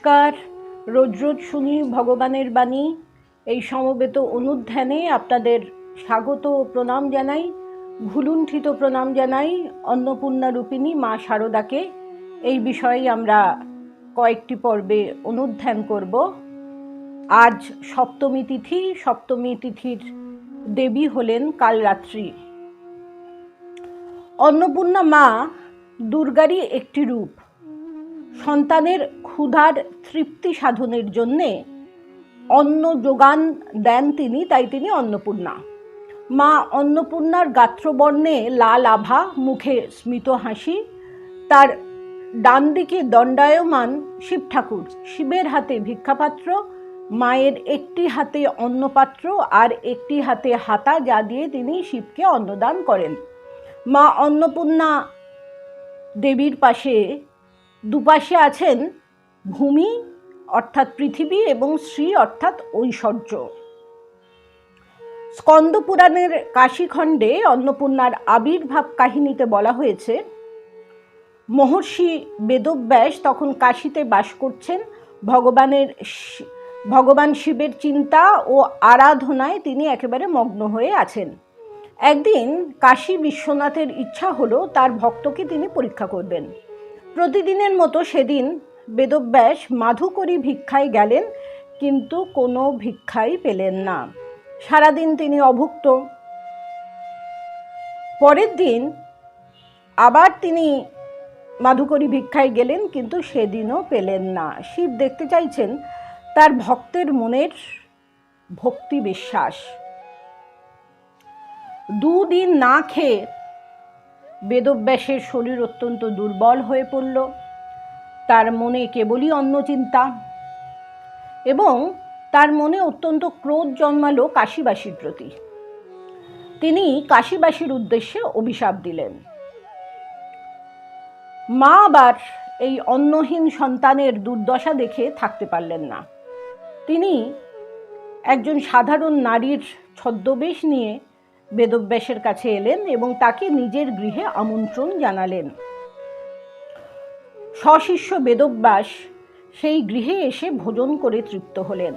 নমস্কার। রোজ রোজ শুনি ভগবানের বাণী। এই সমবেত অনুধ্যানে আপনাদের স্বাগত ও প্রণাম জানাই, ভুলুণ্ঠিত প্রণাম জানাই অন্নপূর্ণা রূপিণী মা শারদাকে। এই বিষয়ে আমরা কয়েকটি পর্বে অনুধ্যান করব। আজ সপ্তমী তিথি। সপ্তমী তিথির দেবী হলেন কালরাত্রি। অন্নপূর্ণা মা দুর্গারই একটি রূপ। সন্তানের ক্ষুধার তৃপ্তি সাধনের জন্যে অন্ন যোগান দেন তিনি, তাই তিনি অন্নপূর্ণা। মা অন্নপূর্ণার গাত্রবর্ণে লাল আভা, মুখে স্মিত হাসি। তার ডান দিকে দণ্ডায়মান শিব ঠাকুর। শিবের হাতে ভিক্ষাপাত্র, মায়ের একটি হাতে অন্নপাত্র আর একটি হাতে হাতা, যা দিয়ে তিনি শিবকে অন্নদান করেন। মা অন্নপূর্ণা দেবীর পাশে দুপাশে আছেন ভূমি অর্থাৎ পৃথিবী এবং শ্রী অর্থাৎ ঐশ্বর্য। স্কন্দ পুরাণের কাশীখণ্ডে অন্নপূর্ণার আবির্ভাব কাহিনীতে বলা হয়েছে, মহর্ষি বেদব্যাস তখন কাশীতে বাস করছেন। ভগবান শিবের চিন্তা ও আরাধনায় তিনি একেবারে মগ্ন হয়ে আছেন। একদিন কাশী বিশ্বনাথের ইচ্ছা হলো তার ভক্তকে তিনি পরীক্ষা করবেন। প্রতিদিনের মতো সেদিন বেদব্যাস মাধুকরী ভিক্ষায় গেলেন, কিন্তু কোনো ভিক্ষাই পেলেন না। সারাদিন তিনি অভুক্ত। পরের দিন আবার তিনি মাধুকরী ভিক্ষায় গেলেন, কিন্তু সেদিনও পেলেন না। শিব দেখতে চাইছেন তার ভক্তের মনের ভক্তি বিশ্বাস। দুদিন না খেয়ে বেদব্যাসের শরীর অত্যন্ত দুর্বল হয়ে পড়ল। তার মনে কেবলই অন্নচিন্তা এবং তার মনে অত্যন্ত ক্রোধ জন্মালো কাশীবাসীর প্রতি। তিনি কাশীবাসীর উদ্দেশ্যে অভিশাপ দিলেন। মা আবার এই অন্নহীন সন্তানের দুর্দশা দেখে থাকতে পারলেন না। তিনি একজন সাধারণ নারীর ছদ্মবেশ নিয়ে বেদব্যাসের কাছে এলেন এবং তাকে নিজের গৃহে আমন্ত্রণ জানালেন। সশিষ্য বেদব্যাস সেই গৃহে এসে ভোজন করে তৃপ্ত হলেন।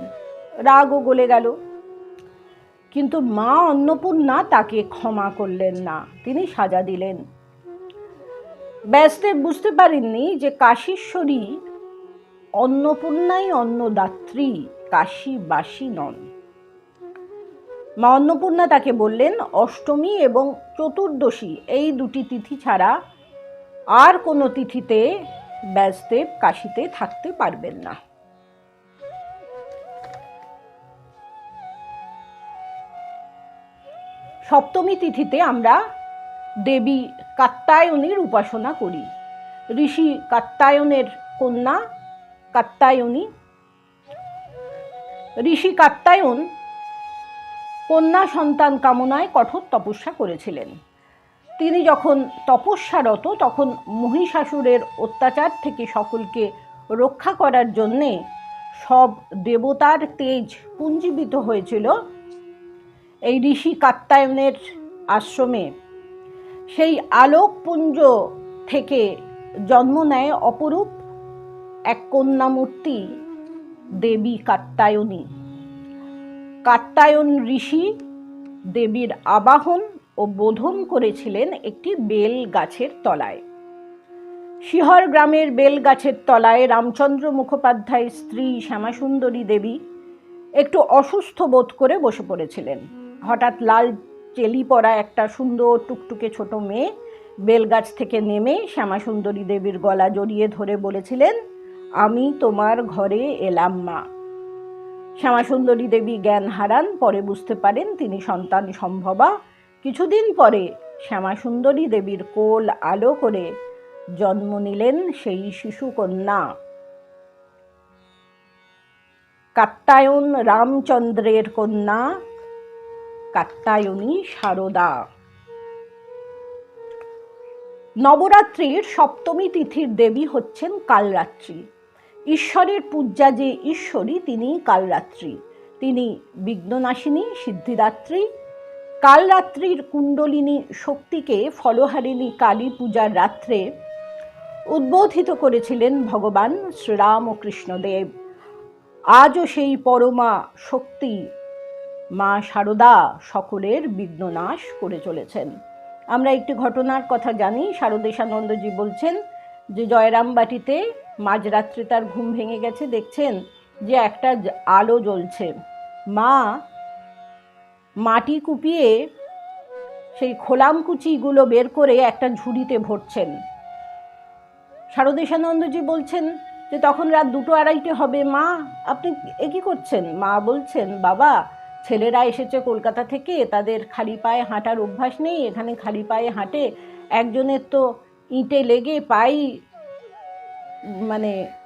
রাগও গলে গেল, কিন্তু মা অন্নপূর্ণা তাকে ক্ষমা করলেন না। তিনি সাজা দিলেন। ব্যাসদেব বুঝতে পারেননি যে কাশীশ্বরী অন্নপূর্ণাই অন্নদাত্রী, কাশীবাসী নন। মা অন্নপূর্ণা তাকে বললেন, অষ্টমী এবং চতুর্দশী এই দুটি তিথি ছাড়া আর কোনো তিথিতে ব্যাসদেব কাশীতে থাকতে পারবেন না। সপ্তমী তিথিতে আমরা দেবী কাত্যায়নীর উপাসনা করি। ঋষি কাত্যায়নের কন্যা কাত্যায়নী। ঋষি কাত্যায়ন কন্যা সন্তান কামনায় কঠোর তপস্যা করেছিলেন। তিনি যখন তপস্যারত, তখন মহিষাসুরের অত্যাচার থেকে সকলকে রক্ষা করার জন্যে সব দেবতার তেজ পুঞ্জীবিত হয়েছিল এই ঋষি কাত্যায়নের আশ্রমে। সেই আলোকপুঞ্জ থেকে জন্ম নেয় অপরূপ এক কন্যামূর্তি, দেবী কাত্যায়নী। কাত্যায়ন ঋষি দেবীর আবাহন ও বোধন করেছিলেন একটি বেল গাছের তলায়। শিহর গ্রামের বেল গাছের তলায় রামচন্দ্র মুখোপাধ্যায়ের স্ত্রী শ্যামাসুন্দরী দেবী একটু অসুস্থ বোধ করে বসে পড়েছিলেন। হঠাৎ লাল চেলি পরা একটা সুন্দর টুকটুকে ছোট মেয়ে বেলগাছ থেকে নেমে শ্যামাসুন্দরী দেবীর গলা জড়িয়ে ধরে বলেছিলেন, আমি তোমার ঘরে এলাম মা। শ্যামাসুন্দরী দেবী জ্ঞান হারান। পরে বুঝতে পারেন তিনি সন্তান সম্ভবা। কিছুদিন পরে শ্যামাসুন্দরী দেবীর কোল আলো করে জন্ম নিলেন সেই শিশু কন্যা কাত্যায়ন রামচন্দ্রের কন্যা কাত্যায়নী শারদা। নবরাত্রির সপ্তমী তিথির দেবী হচ্ছেন কালরাত্রি। ঈশ্বরের পূজ্যা যে ঈশ্বরী, তিনি কালরাত্রি। তিনি বিঘ্ননাশিনী, সিদ্ধিদাত্রী। কালরাত্রির কুণ্ডলিনী শক্তিকে ফলহারিণী কালী পূজার রাত্রে উদ্বোধিত করেছিলেন ভগবান শ্রীরাম ও কৃষ্ণদেব। আজও সেই পরমা শক্তি মা শারদা সকলের বিঘ্ন নাশ করে চলেছেন। আমরা একটি ঘটনার কথা জানি। শারদেশানন্দজি বলছেন যে জয়রামবাটিতে মাঝরাত্রে তার ঘুম ভেঙে গেছে, দেখছেন যে একটা আলো জ্বলছে। মা মাটি কুপিয়ে সেই খোলামকুচিগুলো বের করে একটা ঝুড়িতে ভরছেন। শারদেশানন্দজি বলছেন যে তখন রাত 2-2:30 হবে, মা আপনি এ কী করছেন? মা বলছেন, বাবা ছেলেরা এসেছে কলকাতা থেকে, তাদের খালি পায়ে হাঁটার অভ্যাস নেই, এখানে খালি পায়ে হাঁটে, একজনের তো ইঁটে লেগে পাই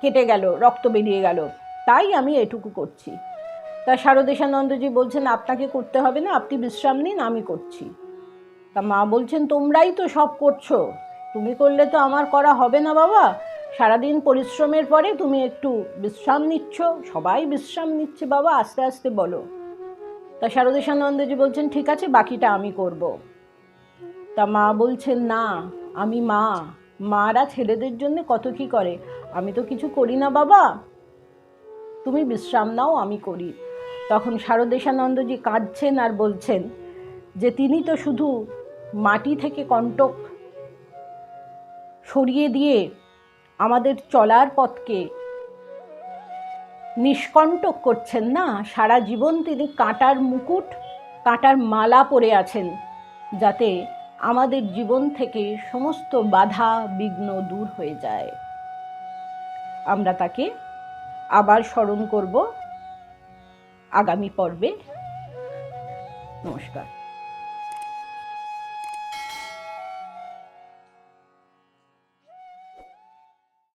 কেটে গেল, রক্ত বেরিয়ে গেল, তাই আমি এটুকু করছি। তা শারদেশানন্দজি বলছেন, আপনাকে করতে হবে না, আপনি বিশ্রাম নিন, আমি করছি। তা মা বলছেন, তোমরাই তো সব করছো, তুমি করলে তো আমার করা হবে না বাবা, সারাদিন পরিশ্রমের পরে তুমি একটু বিশ্রাম নিচ্ছ, সবাই বিশ্রাম নিচ্ছে বাবা, আস্তে আস্তে বলো। তা শারদেশানন্দজি বলছেন, ঠিক আছে, বাকিটা আমি করব। তা মা বলছেন, না, আমি মারা ছেলেদের জন্য কত কি করে, আমি তো কিছু করি না বাবা, তুমি বিশ্রাম নাও, আমি করি। তখন শারদেশানন্দজি কাঁদছেন আর বলছেন যে তিনি তো শুধু মাটি থেকে কণ্টক সরিয়ে দিয়ে আমাদের চলার পথকে নিষ্কণ্টক করছেন না, সারা জীবন তিনি কাঁটার মুকুট, কাঁটার মালা পরে আছেন, যাতে আমাদের জীবন থেকে সমস্ত বাধা বিঘ্ন দূর হয়ে যায়। আমরা তাকে আবার স্মরণ করব আগামী পর্বে। নমস্কার।